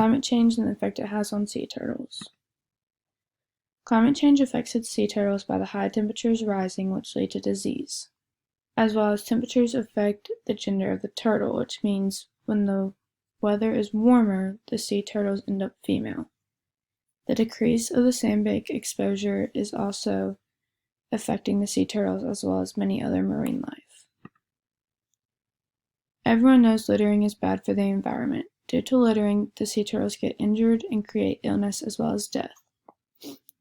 Climate change and the effect it has on sea turtles. Climate change affects its sea turtles by the high temperatures rising, which lead to disease, as well as temperatures affect the gender of the turtle, which means when the weather is warmer, the sea turtles end up female. The decrease of the sandbank exposure is also affecting the sea turtles as well as many other marine life. Everyone knows littering is bad for the environment. Due to littering, the sea turtles get injured and create illness as well as death.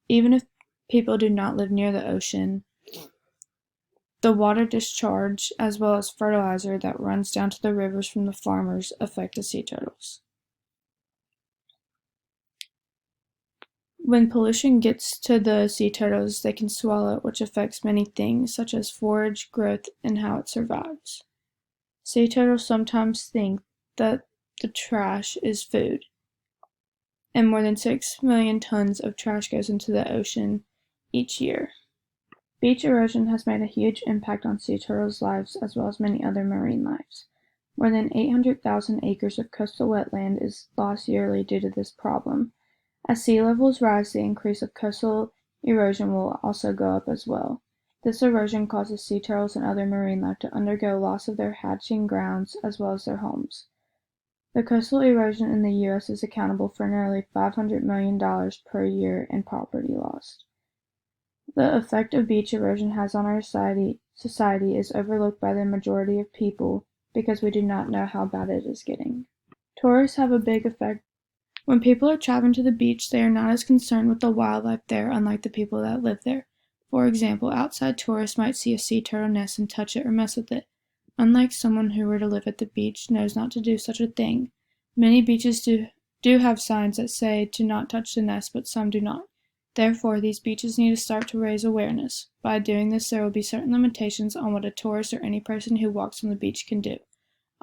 Even if people do not live near the ocean, the water discharge as well as fertilizer that runs down to the rivers from the farmers affect the sea turtles. When pollution gets to the sea turtles, they can swallow it, which affects many things, such as forage, growth, and how it survives. Sea turtles sometimes think that the trash is food, and more than 6 million tons of trash goes into the ocean each year. Beach erosion has made a huge impact on sea turtles' lives as well as many other marine lives. More than 800,000 acres of coastal wetland is lost yearly due to this problem. As sea levels rise, the increase of coastal erosion will also go up as well. This erosion causes sea turtles and other marine life to undergo loss of their hatching grounds as well as their homes. The coastal erosion in the U.S. is accountable for nearly $500 million per year in property lost. The effect of beach erosion has on our society is overlooked by the majority of people because we do not know how bad it is getting. Tourists have a big effect. When people are traveling to the beach, they are not as concerned with the wildlife there, unlike the people that live there. For example, outside tourists might see a sea turtle nest and touch it or mess with it. Unlike someone who were to live at the beach knows not to do such a thing. Many beaches do have signs that say to not touch the nest, but some do not. Therefore, these beaches need to start to raise awareness. By doing this, there will be certain limitations on what a tourist or any person who walks on the beach can do.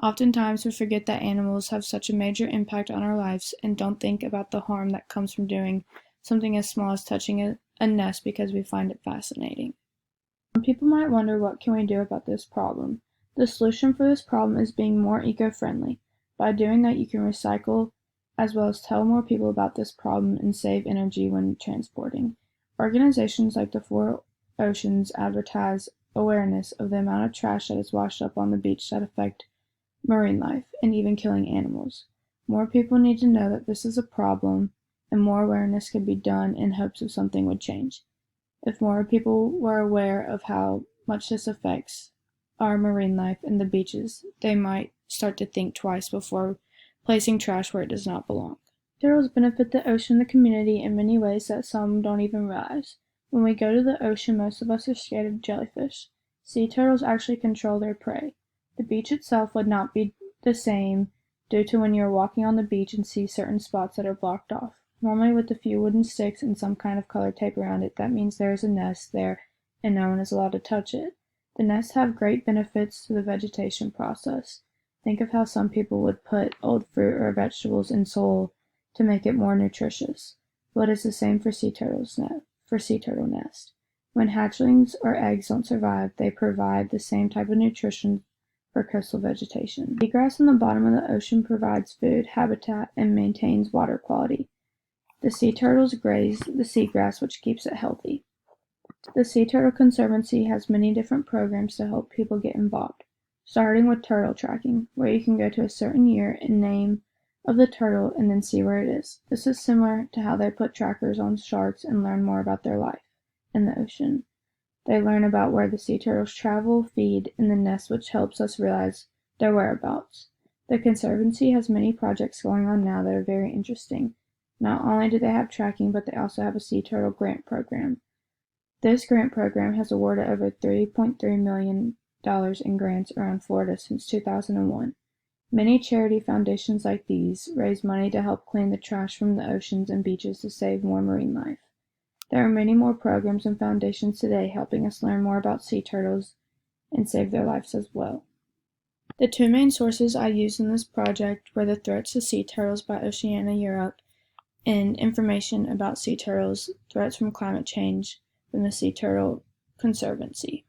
Oftentimes, we forget that animals have such a major impact on our lives and don't think about the harm that comes from doing something as small as touching a nest because we find it fascinating. Some people might wonder, what can we do about this problem? The solution for this problem is being more eco-friendly. By doing that, you can recycle as well as tell more people about this problem and save energy when transporting. Organizations like the Four Oceans advertise awareness of the amount of trash that is washed up on the beach that affect marine life and even killing animals. More people need to know that this is a problem, and more awareness could be done in hopes of something would change. If more people were aware of how much this affects our marine life and the beaches, they might start to think twice before placing trash where it does not belong. Turtles benefit the ocean and the community in many ways that some don't even realize. When we go to the ocean, most of us are scared of jellyfish. Sea turtles actually control their prey. The beach itself would not be the same due to when you are walking on the beach and see certain spots that are blocked off. Normally with a few wooden sticks and some kind of colored tape around it, that means there is a nest there and no one is allowed to touch it. The nests have great benefits to the vegetation process. Think of how some people would put old fruit or vegetables in soil to make it more nutritious. Well, it is the same for sea turtle nest. When hatchlings or eggs don't survive, they provide the same type of nutrition for coastal vegetation. Seagrass in the bottom of the ocean provides food, habitat, and maintains water quality. The sea turtles graze the seagrass, which keeps it healthy. The Turtle Conservancy has many different programs to help people get involved, starting with turtle tracking, where you can go to a certain year and name of the turtle and then see where it is. This is similar to how they put trackers on sharks and learn more about their life in the ocean. They learn about where the sea turtles travel, feed, and the nest, which helps us realize their whereabouts. The Conservancy has many projects going on now that are very interesting. Not only do they have tracking, but they also have a sea turtle grant program. This grant program has awarded over $3.3 million in grants around Florida since 2001. Many charity foundations like these raise money to help clean the trash from the oceans and beaches to save more marine life. There are many more programs and foundations today helping us learn more about sea turtles and save their lives as well. The two main sources I used in this project were the Threats to Sea Turtles by Oceana Europe and information about sea turtles, threats from climate change from the Turtle Conservancy.